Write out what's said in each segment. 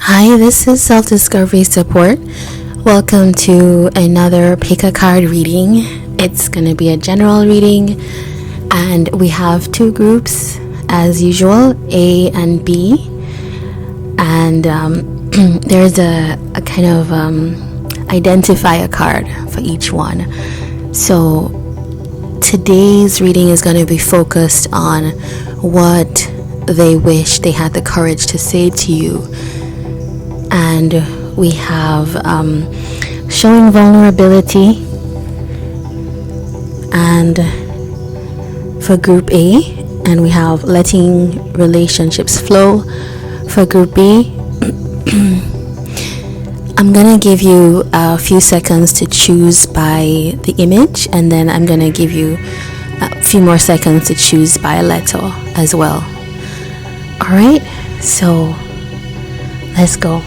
Hi, this is Self Discovery Support. Welcome to another pick a card reading. It's going to be a general reading, and we have two groups as usual, A and B. And there's a kind of identifier card for each one. So today's reading is going to be focused on what they wish they had the courage to say to you. And we have showing vulnerability, and for group A, and we have letting relationships flow for group B. I'm gonna give you a few seconds to choose by the image, and then I'm gonna give you a few more seconds to choose by a letter as well. Alright, so let's go.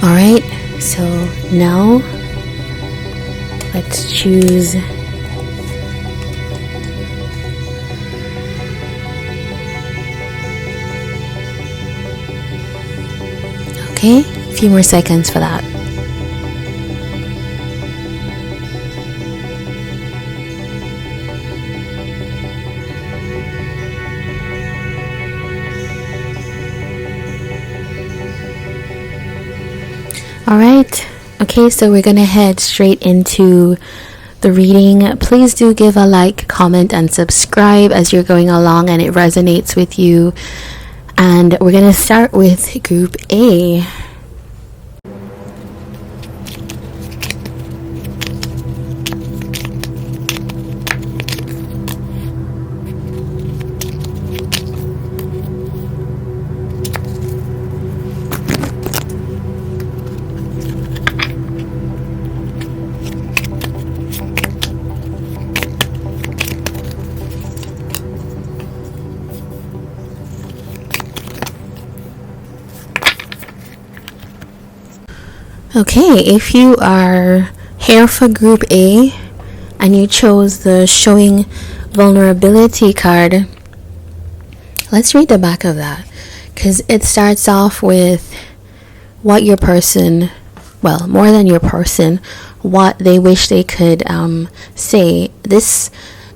Alright, so now let's choose okay, a few more seconds for that. Alright, okay, so we're gonna head straight into the reading. Please do give a like, comment, and subscribe as you're going along and it resonates with you. And we're gonna start with group A. Okay, if you are here for group A and you chose the showing vulnerability card, let's read the back of that, because it starts off with what your person, well, more than your person, what they wish they could say. This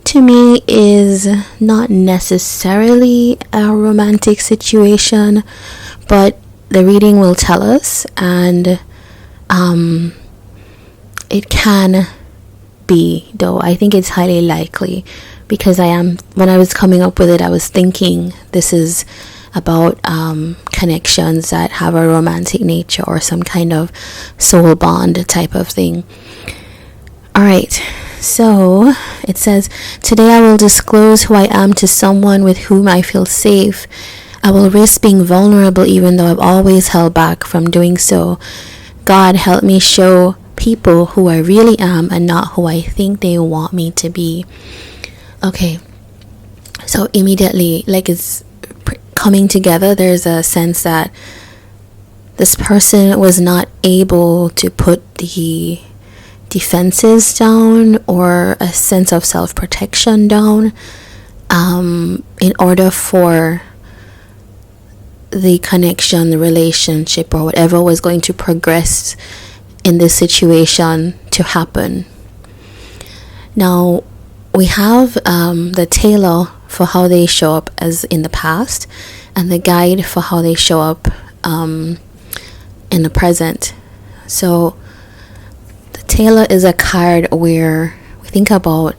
to me is not necessarily a romantic situation, but the reading will tell us, and it can be, though I think it's highly likely, because when I was coming up with it, I was thinking this is about connections that have a romantic nature or some kind of soul bond type of thing. Alright, so it says, today I will disclose who I am to someone with whom I feel safe. I will risk being vulnerable even though I've always held back from doing so. God, help me show people who I really am and not who I think they want me to be. Okay, so immediately, like it's coming together, there's a sense that this person was not able to put the defenses down or a sense of self-protection down in order for the connection, the relationship, or whatever was going to progress in this situation to happen. Now we have the tailor for how they show up as in the past, and the guide for how they show up in the present. So the tailor is a card where we think about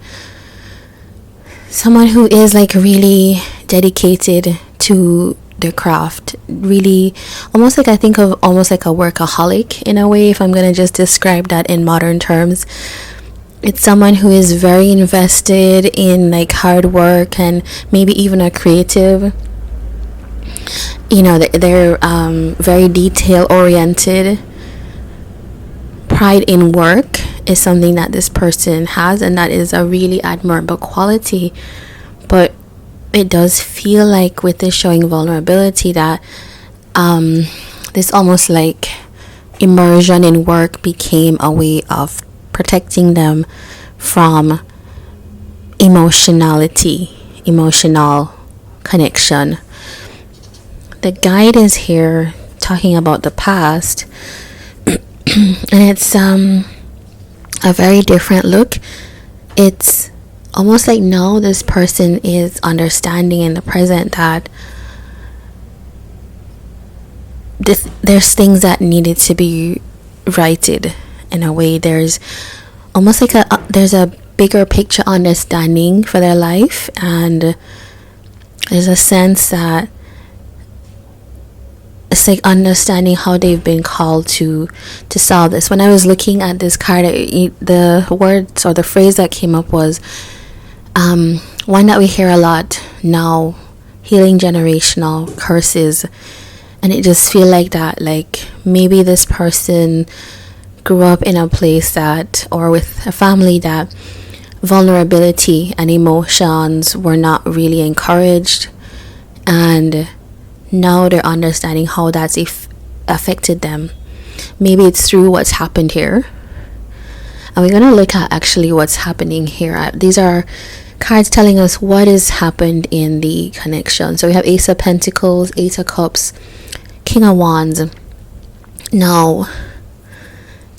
someone who is like really dedicated to their craft, really almost like, I think of almost like a workaholic in a way, if I'm going to just describe that in modern terms. It's someone who is very invested in like hard work and maybe even a creative. You know, they're very detail oriented. Pride in work is something that this person has, and that is a really admirable quality. But it does feel like with this showing vulnerability that this almost like immersion in work became a way of protecting them from emotional connection. The guide is here talking about the past, and it's a very different look. It's almost like now this person is understanding in the present that there's things that needed to be righted in a way. There's almost like there's a bigger picture understanding for their life, and there's a sense that it's like understanding how they've been called to solve this. When I was looking at this card, the words or the phrase that came up was one that we hear a lot now: healing generational curses. And it just feel like that, like maybe this person grew up in a place that, or with a family that vulnerability and emotions were not really encouraged, and now they're understanding how that's affected them. Maybe it's through what's happened here, and we're going to look at actually what's happening here. These are cards telling us what has happened in the connection. So we have Ace of Pentacles, Eight of Cups, King of Wands. Now,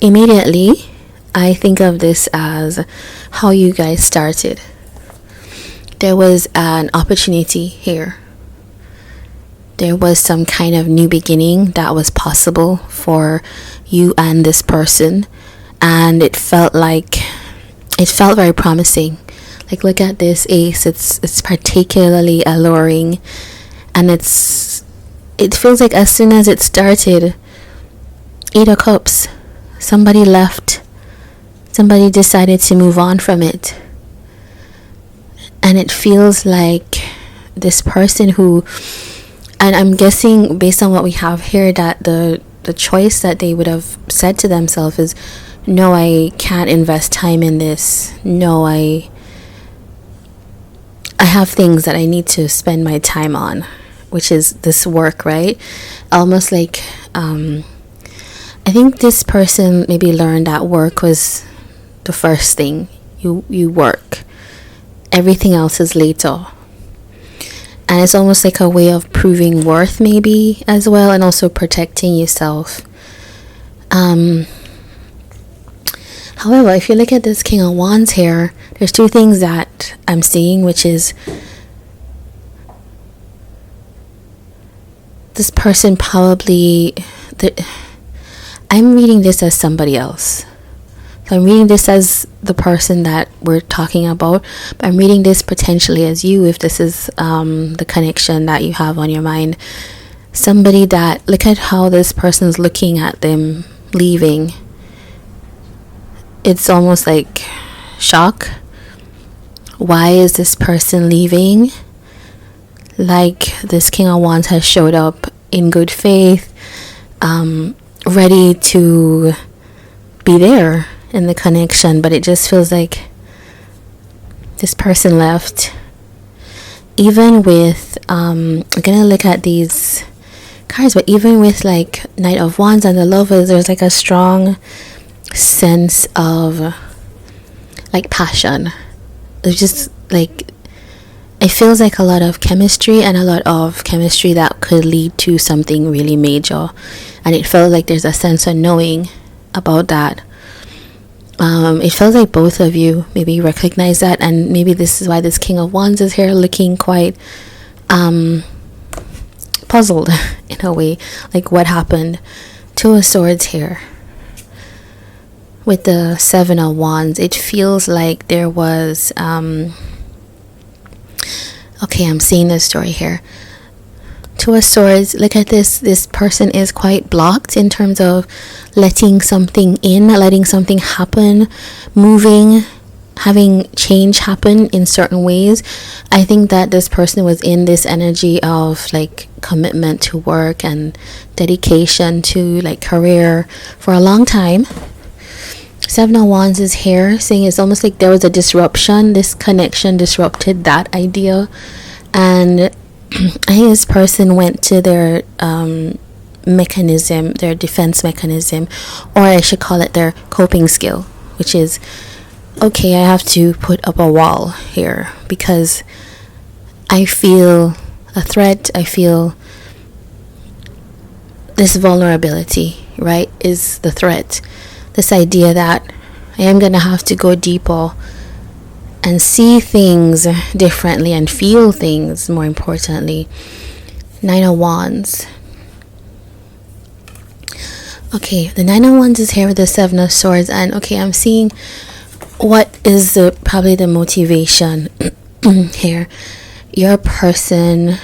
immediately, I think of this as how you guys started. There was an opportunity here. There was some kind of new beginning that was possible for you and this person, and it felt very promising. Like, look at this ace. It's particularly alluring, and it feels like as soon as it started, Eight of Cups, somebody left. Somebody decided to move on from it. And it feels like this person who, and I'm guessing based on what we have here, that the choice that they would have said to themselves is, no, I can't invest time in this. No, I have things that I need to spend my time on, which is this work, right? Almost like I think this person maybe learned that work was the first thing. You work, everything else is later, and it's almost like a way of proving worth maybe as well, and also protecting yourself. However, if you look at this King of Wands here, there's two things that I'm seeing, which is this person probably, I'm reading this as somebody else. So I'm reading this as the person that we're talking about, but I'm reading this potentially as you, if this is the connection that you have on your mind. Somebody that, look at how this person's looking at them leaving. It's almost like shock. Why is this person leaving? Like, this King of Wands has showed up in good faith, ready to be there in the connection, but it just feels like this person left. Even with I'm gonna look at these cards, but even with like Knight of Wands and the Lovers, there's like a strong sense of like passion. It's just like, it feels like a lot of chemistry, and a lot of chemistry that could lead to something really major, and it felt like there's a sense of knowing about that. It feels like both of you maybe recognize that, and maybe this is why this King of Wands is here looking quite puzzled in a way, like what happened. Two of Swords here with the Seven of Wands. It feels like there was okay, I'm seeing this story here. Two of Swords, look at this person is quite blocked in terms of letting something in, letting something happen, moving, having change happen in certain ways. I think that this person was in this energy of like commitment to work and dedication to like career for a long time. Seven of Wands is here, saying it's almost like there was a disruption. This connection disrupted that idea, and I think this person went to their mechanism, their defense mechanism, or I should call it their coping skill, which is, okay, I have to put up a wall here because I feel a threat. I feel this vulnerability, right, is the threat. This idea that I am going to have to go deeper and see things differently and feel things, more importantly. 9 of Wands. Okay, the 9 of Wands is here with the 7 of Swords. And okay, I'm seeing what is probably the motivation here. Your person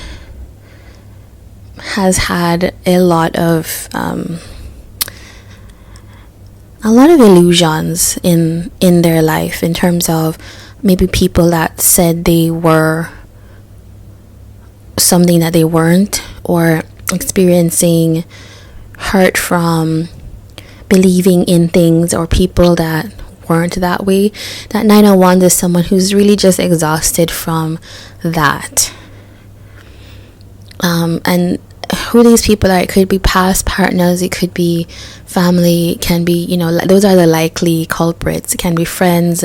has had a lot of illusions in their life, in terms of maybe people that said they were something that they weren't, or experiencing hurt from believing in things or people that weren't that way. That 9 of Wands is someone who's really just exhausted from that. And who these people are, it could be past partners, it could be family, it can be, those are the likely culprits. It can be friends,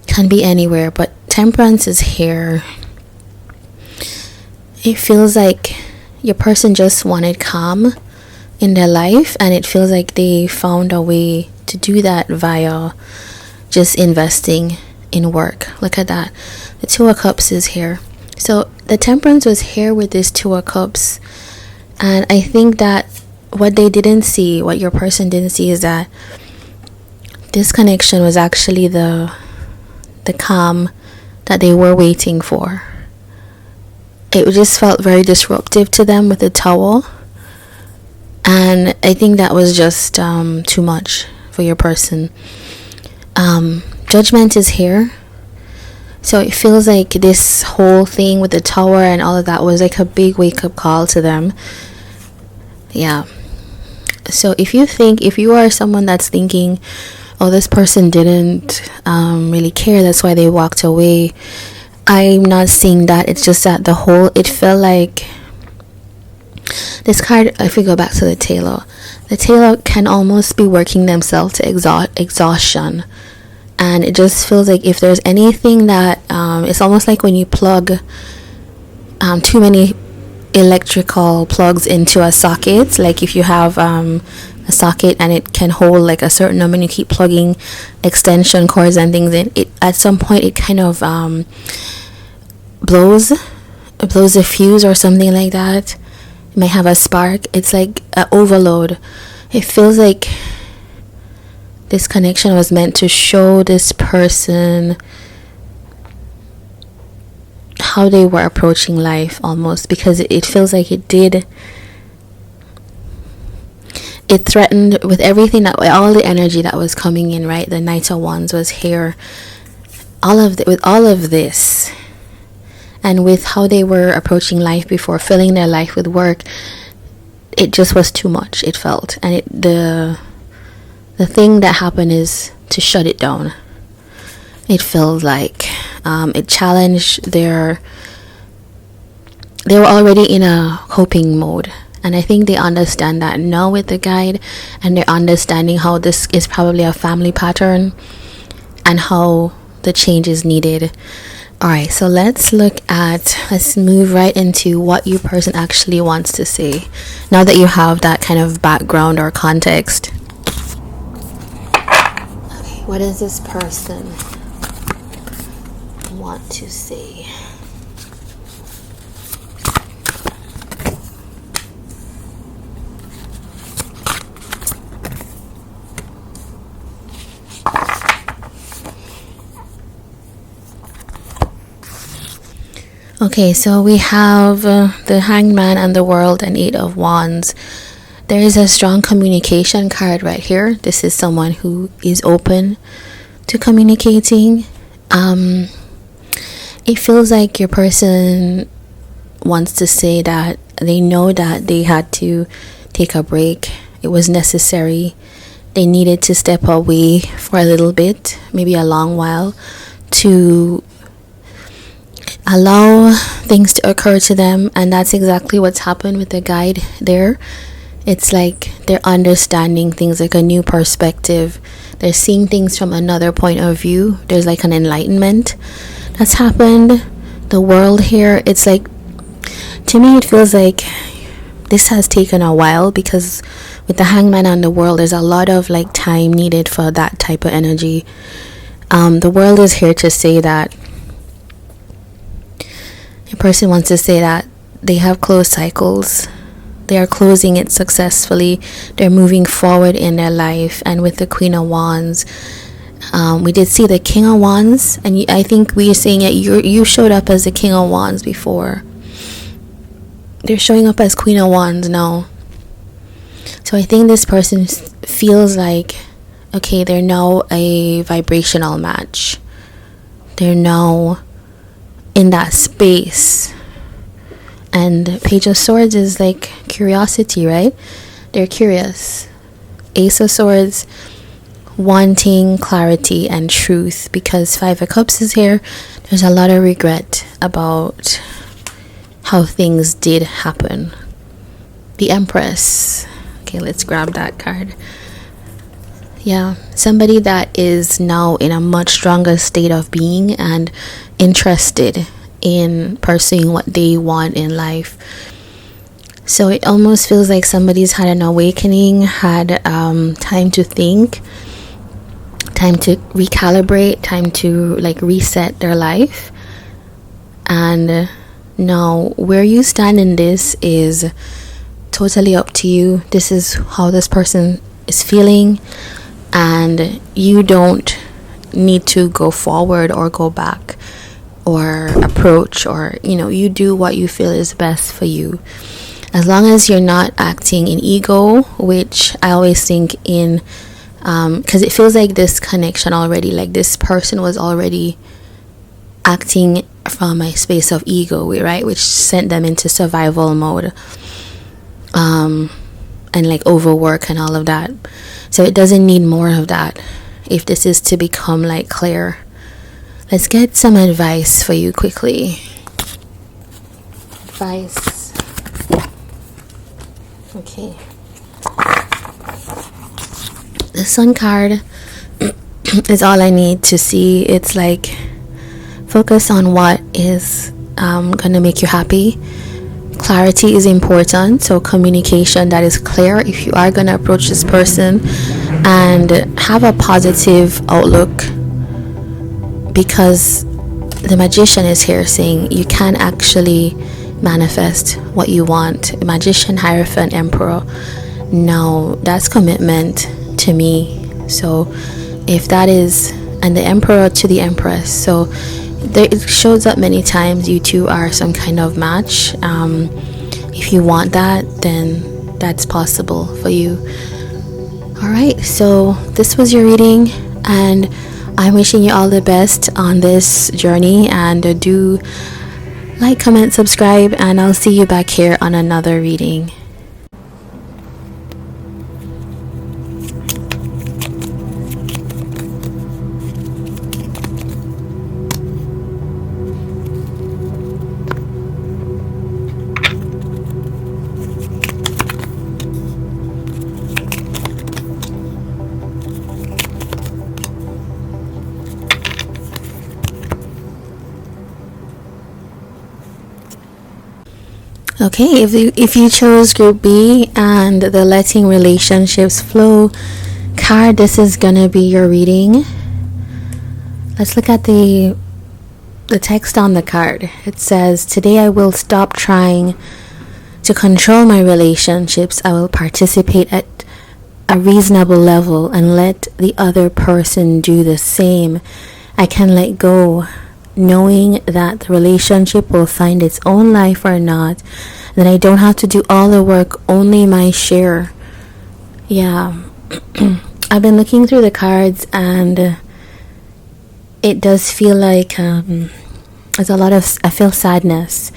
can be anywhere. But Temperance is here. It feels like your person just wanted calm in their life, and it feels like they found a way to do that via just investing in work. Look at that. The 2 of Cups is here. So the Temperance was here with this 2 of Cups, and I think that what they didn't see, what your person didn't see, is that this connection was actually the calm that they were waiting for. It just felt very disruptive to them with the Tower, and I think that was just too much for your person. Judgment is here. So it feels like this whole thing with the Tower and all of that was like a big wake-up call to them. Yeah. So if you are someone that's thinking, oh, this person didn't really care, that's why they walked away, I'm not seeing that. It's just that it felt like this card, if we go back to the Tailor can almost be working themselves to exhaustion. And it just feels like if there's anything that it's almost like when you plug too many electrical plugs into a socket. Like if you have a socket and it can hold like a certain number, and you keep plugging extension cords and things in, it at some point it kind of blows a fuse or something like that. It might have a spark. It's like an overload. It feels like this connection was meant to show this person how they were approaching life, almost, because it feels like it threatened with everything, that all the energy that was coming in, right? The Knight of Wands was here, with all of this, and with how they were approaching life before, filling their life with work. It just was too much, it felt. And the thing that happened is to shut it down. It felt like it challenged they were already in a coping mode. And I think they understand that now with the guide, and they're understanding how this is probably a family pattern and how the change is needed. Alright, so let's move right into what your person actually wants to say, now that you have that kind of background or context. Okay, what does this person want to say? Okay, so we have the Hanged Man and the World and 8 of Wands. There is a strong communication card right here. This is someone who is open to communicating. It feels like your person wants to say that they know that they had to take a break. It was necessary. They needed to step away for a little bit, maybe a long while, to allow things to occur to them. And that's exactly what's happened with the guide there. It's like they're understanding things, like a new perspective. They're seeing things from another point of view. There's like an enlightenment that's happened. The world here, it's like, to me, it feels like this has taken a while, because with the Hangman and the world, there's a lot of like time needed for that type of energy. The world is here to say that a person wants to say that they have closed cycles. They are closing it successfully. They're moving forward in their life. And with the Queen of Wands, we did see the King of Wands, and I think we are saying it. You showed up as the King of Wands before. They're showing up as Queen of Wands now. So I think this person feels like, okay, they're now a vibrational match. They're now in that space. And Page of Swords is like curiosity, right? They're curious. Ace of Swords, wanting clarity and truth, because Five of Cups is here. There's a lot of regret about how things did happen. The Empress. Okay, let's grab that card. Yeah, somebody that is now in a much stronger state of being and interested in pursuing what they want in life. So it almost feels like somebody's had an awakening, had time to think, time to recalibrate, time to like reset their life. And now where you stand in this is totally up to you. This is how this person is feeling, and you don't need to go forward or go back or approach, or you do what you feel is best for you, as long as you're not acting in ego, which I always think in because it feels like this connection already, like this person was already acting from a space of ego, right, which sent them into survival mode, and like overwork and all of that. So it doesn't need more of that if this is to become like clear. Let's get some advice for you quickly. Advice. Okay. The Sun card is all I need to see. It's like, focus on what is gonna make you happy. Clarity is important, so communication that is clear if you are gonna approach this person, and have a positive outlook, because the Magician is here saying you can actually manifest what you want. Magician, Hierophant, Emperor. No, that's commitment to me. So if that is, and the Emperor to the Empress, so it shows up many times you two are some kind of match. If you want that, then that's possible for you. All right, so this was your reading, and I'm wishing you all the best on this journey, and do like, comment, subscribe, and I'll see you back here on another reading. Okay, if you chose group B and the letting relationships flow card, this is gonna be your reading. Let's look at the text on the card. It says, today I will stop trying to control my relationships. I will participate at a reasonable level and let the other person do the same. I can let go, knowing that the relationship will find its own life or not, that I don't have to do all the work, only my share. Yeah. I've been looking through the cards, and it does feel like there's a lot of, I feel sadness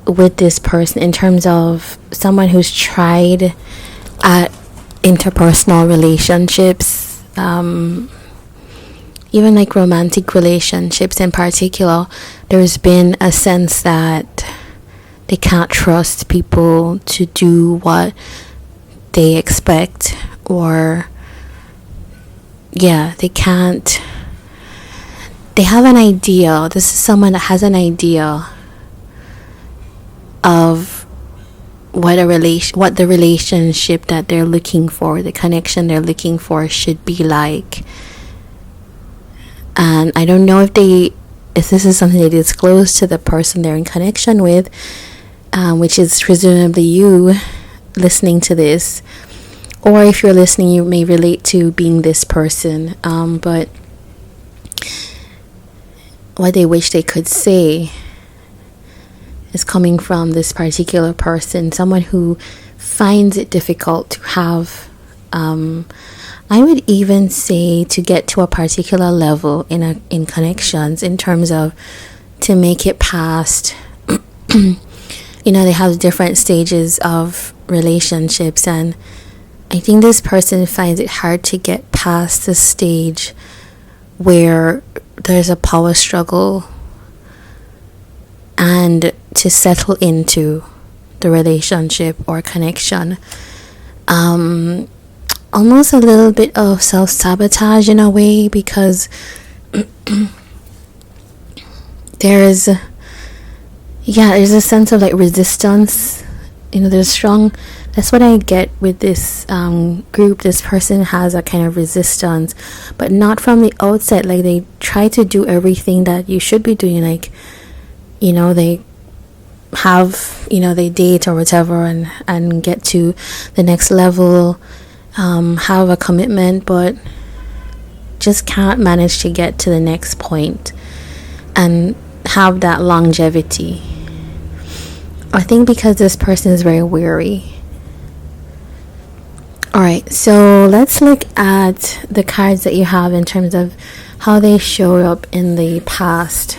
with this person in terms of someone who's tried at interpersonal relationships, even like romantic relationships in particular. There's been a sense that they can't trust people to do what they expect, or they can't. They have an idea. This is someone that has an idea of what the relationship that they're looking for, the connection they're looking for, should be like. And I don't know if this is something they disclose to the person they're in connection with, which is presumably you listening to this, or if you're listening, you may relate to being this person. But what they wish they could say is coming from this particular person, someone who finds it difficult to have, I would even say, to get to a particular level in connections, in terms of to make it past. They have different stages of relationships, and I think this person finds it hard to get past the stage where there's a power struggle and to settle into the relationship or connection. Almost a little bit of self-sabotage in a way, because there's a sense of like resistance. There's strong, that's what I get with this group. This person has a kind of resistance, but not from the outset. Like, they try to do everything that you should be doing, like, they have, they date or whatever, and get to the next level, have a commitment, but just can't manage to get to the next point and have that longevity. I think because this person is very weary. Alright, so let's look at the cards that you have in terms of how they showed up in the past,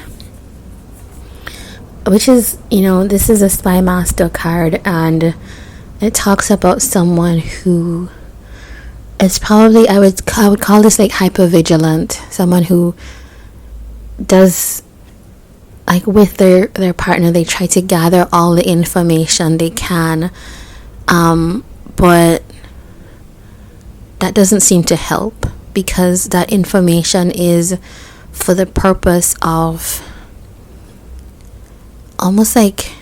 which is, this is a Spy Master card, and it talks about someone who is probably, I would call this like hypervigilant, someone who does, like, with their partner, they try to gather all the information they can, but that doesn't seem to help, because that information is for the purpose of almost like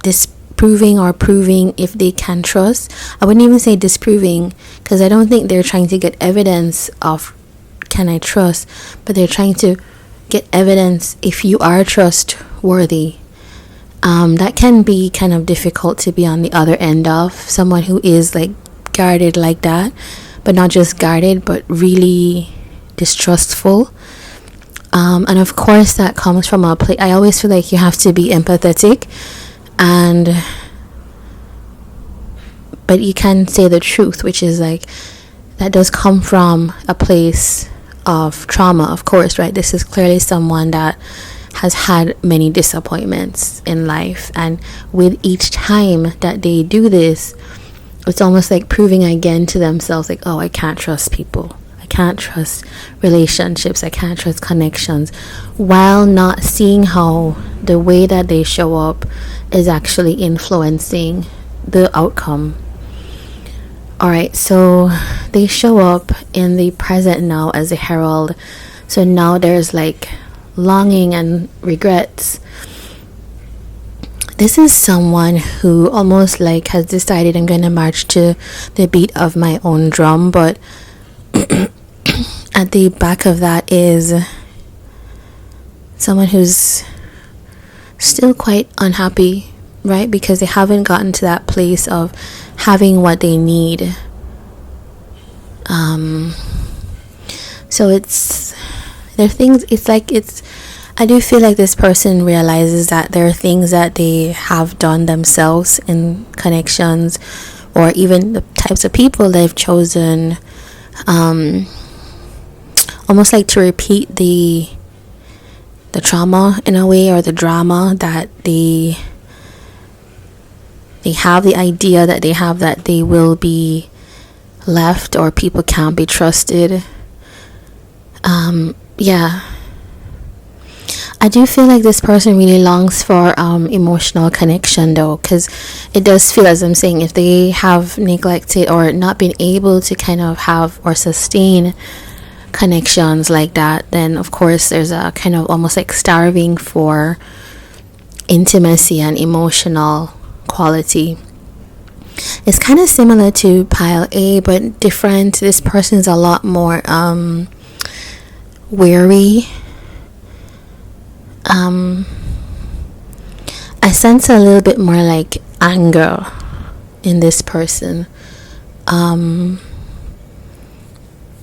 disproving or proving if they can trust. I wouldn't even say disproving, because I don't think they're trying to get evidence of can I trust, but they're trying to get evidence if you are trustworthy. That can be kind of difficult to be on the other end of, someone who is like guarded like that, but not just guarded, but really distrustful. And of course that comes from a place, I always feel like you have to be empathetic, but you can say the truth, which is like, that does come from a place of trauma, of course, right? This is clearly someone that has had many disappointments in life, and with each time that they do this, it's almost like proving again to themselves, like, oh, I can't trust people, I can't trust relationships, I can't trust connections, while not seeing how the way that they show up is actually influencing the outcome. Alright, so they show up in the present now as a herald. So now there's like longing and regrets. This is someone who almost like has decided, I'm going to march to the beat of my own drum, but at the back of that is someone who's still quite unhappy, right? Because they haven't gotten to that place of having what they need. So there are things, I do feel like this person realizes that there are things that they have done themselves in connections, or even the types of people they've chosen, almost like to repeat the trauma in a way, or the drama that they have, the idea that they have that they will be left, or people can't be trusted. I do feel like this person really longs for emotional connection though, because it does feel, as I'm saying, if they have neglected or not been able to kind of have or sustain connections like that, then of course there's a kind of almost like starving for intimacy and emotional quality. It's kind of similar to pile A, but different. This person's a lot more weary. I sense a little bit more like anger in this person.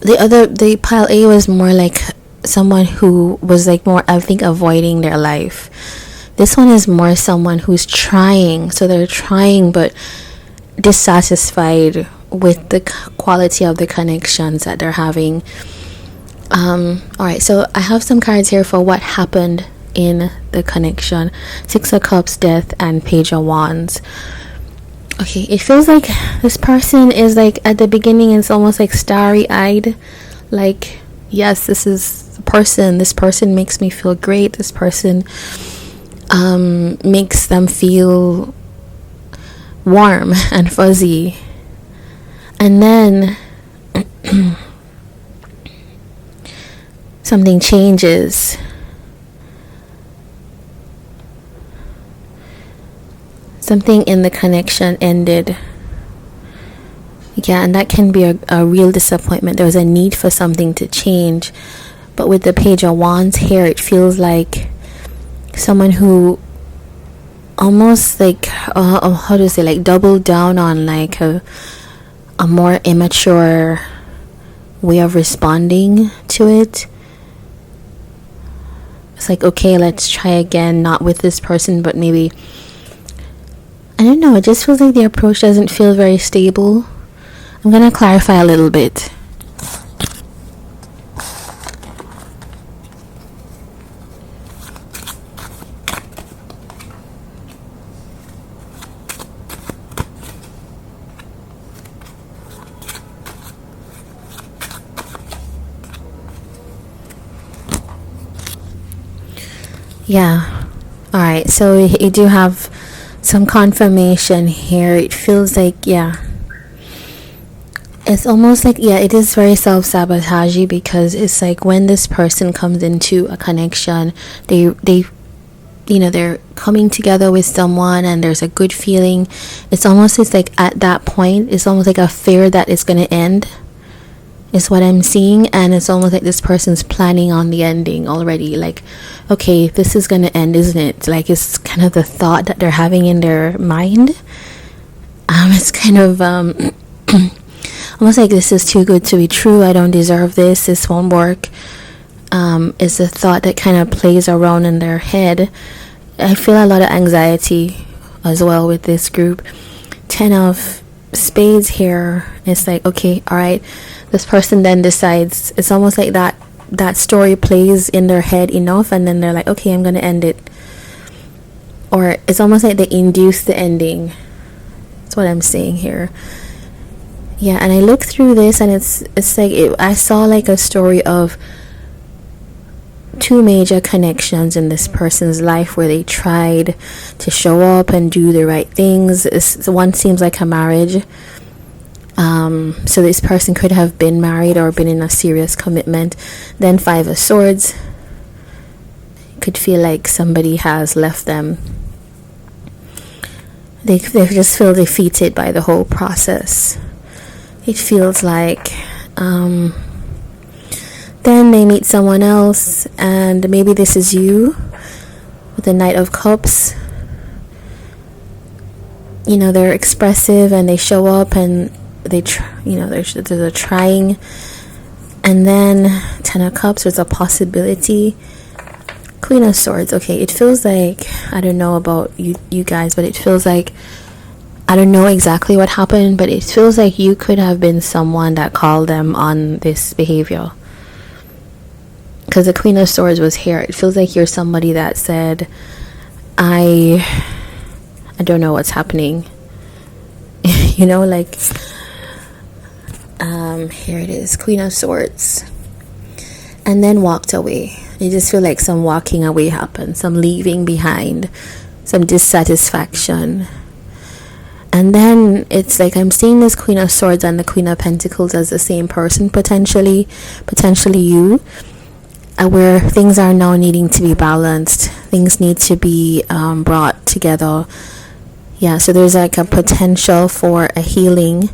The pile A was more like someone who was like more, I think, avoiding their life. This one is more someone who's trying. So they're trying but dissatisfied with the quality of the connections that they're having. Alright, so I have some cards here for what happened in the connection. Six of Cups, Death, and Page of Wands. Okay, it feels like this person is like at the beginning it's almost like starry-eyed, like, yes, this is the person, this person makes me feel great, this person makes them feel warm and fuzzy, and then something changes. Something in the connection ended. Yeah, and that can be a real disappointment. There was a need for something to change. But with the Page of Wands here, it feels like someone who almost like, how to say, like doubled down on like a more immature way of responding to it. It's like, okay, let's try again, not with this person, but maybe, I don't know, it just feels like the approach doesn't feel very stable. I'm gonna clarify a little bit. Yeah. Alright, so you do have some confirmation here. It feels like, yeah, it's almost like, yeah, it is very self-sabotaging, because it's like when this person comes into a connection, they you know, they're coming together with someone and there's a good feeling. It's like at that point it's almost like a fear that it's going to end is what I'm seeing, and it's almost like this person's planning on the ending already, like, okay, this is gonna end, isn't it? Like, it's kind of the thought that they're having in their mind. It's kind of almost like, this is too good to be true, I don't deserve this won't work. Is the thought that kind of plays around in their head. I feel a lot of anxiety as well with this group. 10 of Spades here. It's like, okay, all right, this person then decides, it's almost like that story plays in their head enough, and then they're like, okay, I'm gonna end it. Or it's almost like they induce the ending. That's what I'm saying here. Yeah, and I look through this and it's like I saw like a story of two major connections in this person's life where they tried to show up and do the right things. One seems like a marriage. So this person could have been married or been in a serious commitment. Then 5 of Swords. Could feel like somebody has left them. They just feel defeated by the whole process. It feels like then they meet someone else, and maybe this is you with the Knight of Cups. You know, they're expressive and they show up and they there's a trying, and then 10 of Cups, there's a possibility. Queen of Swords. Okay, it feels like, I don't know about you guys, but it feels like, I don't know exactly what happened, but it feels like you could have been someone that called them on this behavior, because the Queen of Swords was here. It feels like you're somebody that said, I don't know what's happening. You know, like here it is, Queen of Swords, and then walked away. You just feel like some walking away happened, some leaving behind, some dissatisfaction. And then it's like I'm seeing this Queen of Swords and the Queen of Pentacles as the same person, potentially you, where things are now needing to be balanced. Things need to be brought together. Yeah, so there's like a potential for a healing,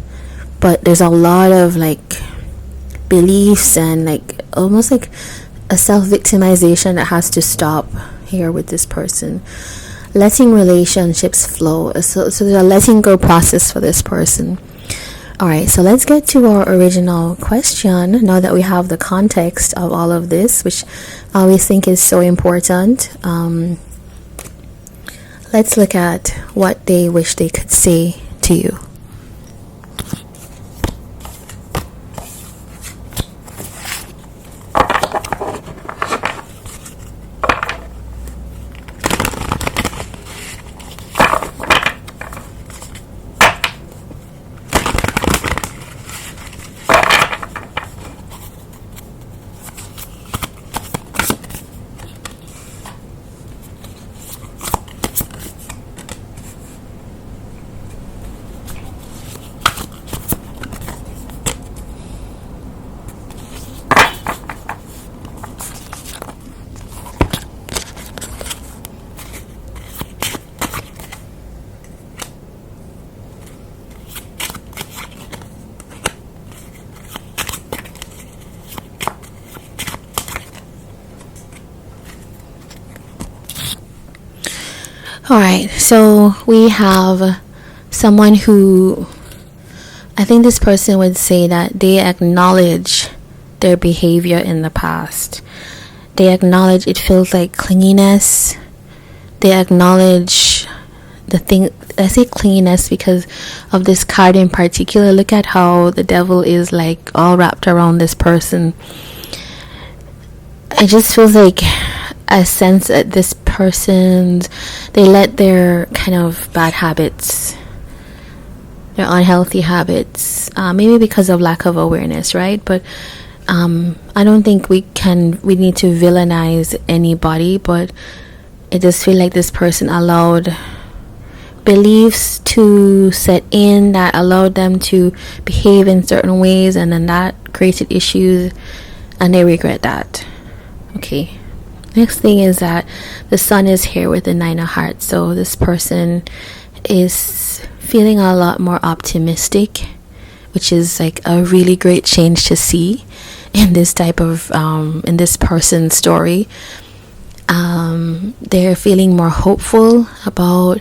but there's a lot of like beliefs and like almost like a self-victimization that has to stop here with this person. Letting relationships flow. So there's a letting go process for this person. Alright, so let's get to our original question now that we have the context of all of this, which I always think is so important. Let's look at what they wish they could say to you. Alright, so we have someone who, I think this person would say that they acknowledge their behavior in the past. They acknowledge it feels like clinginess. They acknowledge the thing. I say clinginess because of this card in particular. Look at how the devil is like all wrapped around this person. It just feels like a sense that this person's, they let their kind of bad habits, their unhealthy habits, maybe because of lack of awareness, right? But I don't think we need to villainize anybody, but it does feel like this person allowed beliefs to set in that allowed them to behave in certain ways, and then that created issues, and they regret that. Okay. Next thing is that the Sun is here with the Nine of Hearts. So this person is feeling a lot more optimistic, which is like a really great change to see in this type of in this person's story. They're feeling more hopeful about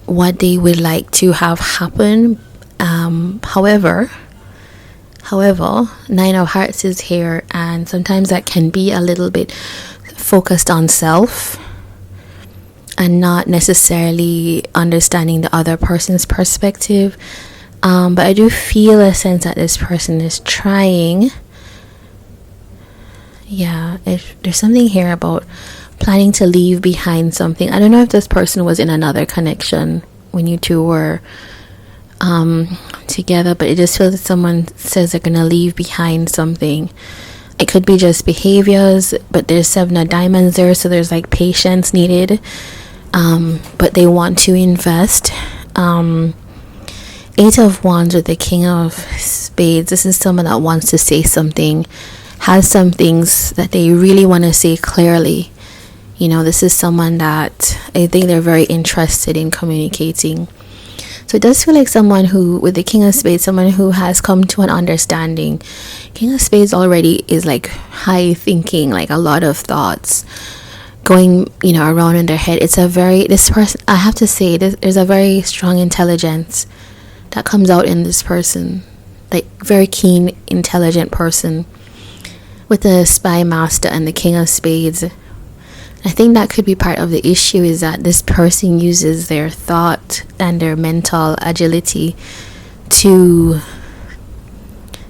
what they would like to have happen. However, Nine of Hearts is here, and sometimes that can be a little bit focused on self and not necessarily understanding the other person's perspective. But I do feel a sense that this person is trying. Yeah, there's something here about planning to leave behind something. I don't know if this person was in another connection when you two were together, but it just feels that someone says they're gonna leave behind something. It could be just behaviors, but there's Seven of Diamonds there, so there's like patience needed, but they want to invest. Eight of Wands with the King of Spades. This is someone that wants to say something, has some things that they really want to say clearly. You know, this is someone that I think they're very interested in communicating. So it does feel like someone who, with the King of Spades, someone who has come to an understanding. King of Spades already is like high thinking, like a lot of thoughts going, you know, around in their head. This person, I have to say, there's a very strong intelligence that comes out in this person. Like very keen, intelligent person with the Spy Master and the King of Spades. I think that could be part of the issue, is that this person uses their thought and their mental agility to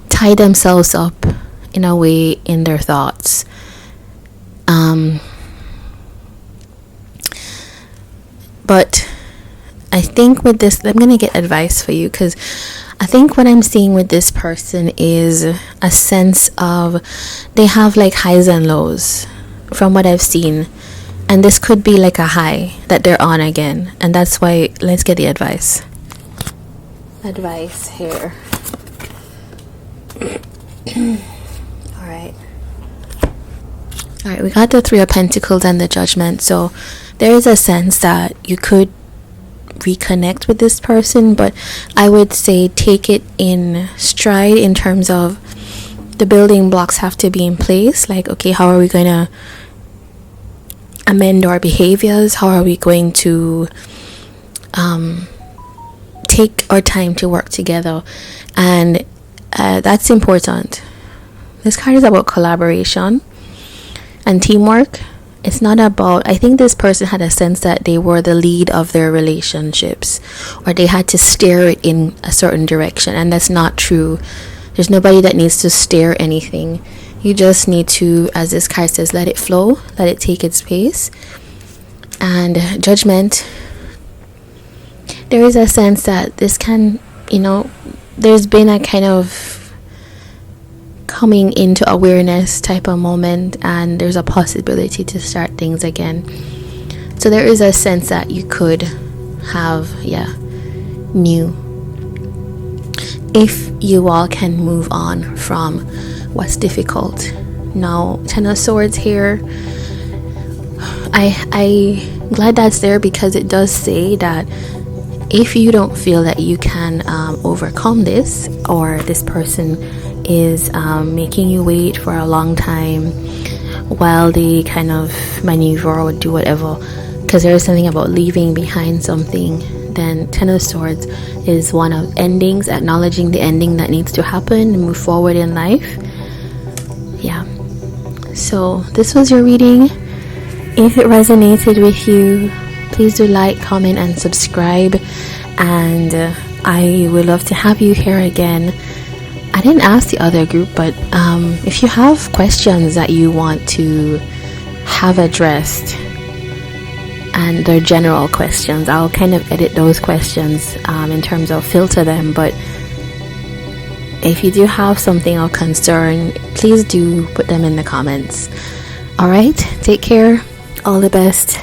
tie themselves up in a way in their thoughts. But I think with this, I'm going to get advice for you, because I think what I'm seeing with this person is a sense of they have like highs and lows. from what I've seen, and this could be like a high that they're on again, and that's why let's get the advice here. All right, we got the Three of Pentacles and the Judgment. So there is a sense that you could reconnect with this person, but I would say take it in stride in terms of the building blocks have to be in place. Like, okay, how are we going to amend our behaviors? How are we going to take our time to work together? And that's important. This card is about collaboration and teamwork. It's not about, I think this person had a sense that they were the lead of their relationships, or they had to steer it in a certain direction, and that's not true. There's nobody that needs to steer anything. You just need to, as this card says, let it flow, let it take its pace. And Judgment, there is a sense that this can, there's been a kind of coming into awareness type of moment, and there's a possibility to start things again. So there is a sense that you could have new, if you all can move on from what's difficult. Now, Ten of Swords here, I glad that's there, because it does say that if you don't feel that you can overcome this, or this person is making you wait for a long time while they kind of maneuver or do whatever, because there is something about leaving behind something, then Ten of Swords is one of endings, acknowledging the ending that needs to happen and move forward in life. So this was your reading. If it resonated with you, please do like, comment, and subscribe, and I would love to have you here again. I didn't ask the other group, but if you have questions that you want to have addressed, and they're general questions, I'll kind of edit those questions in terms of filter them. But if you do have something of concern, please do put them in the comments. All right, take care. All the best.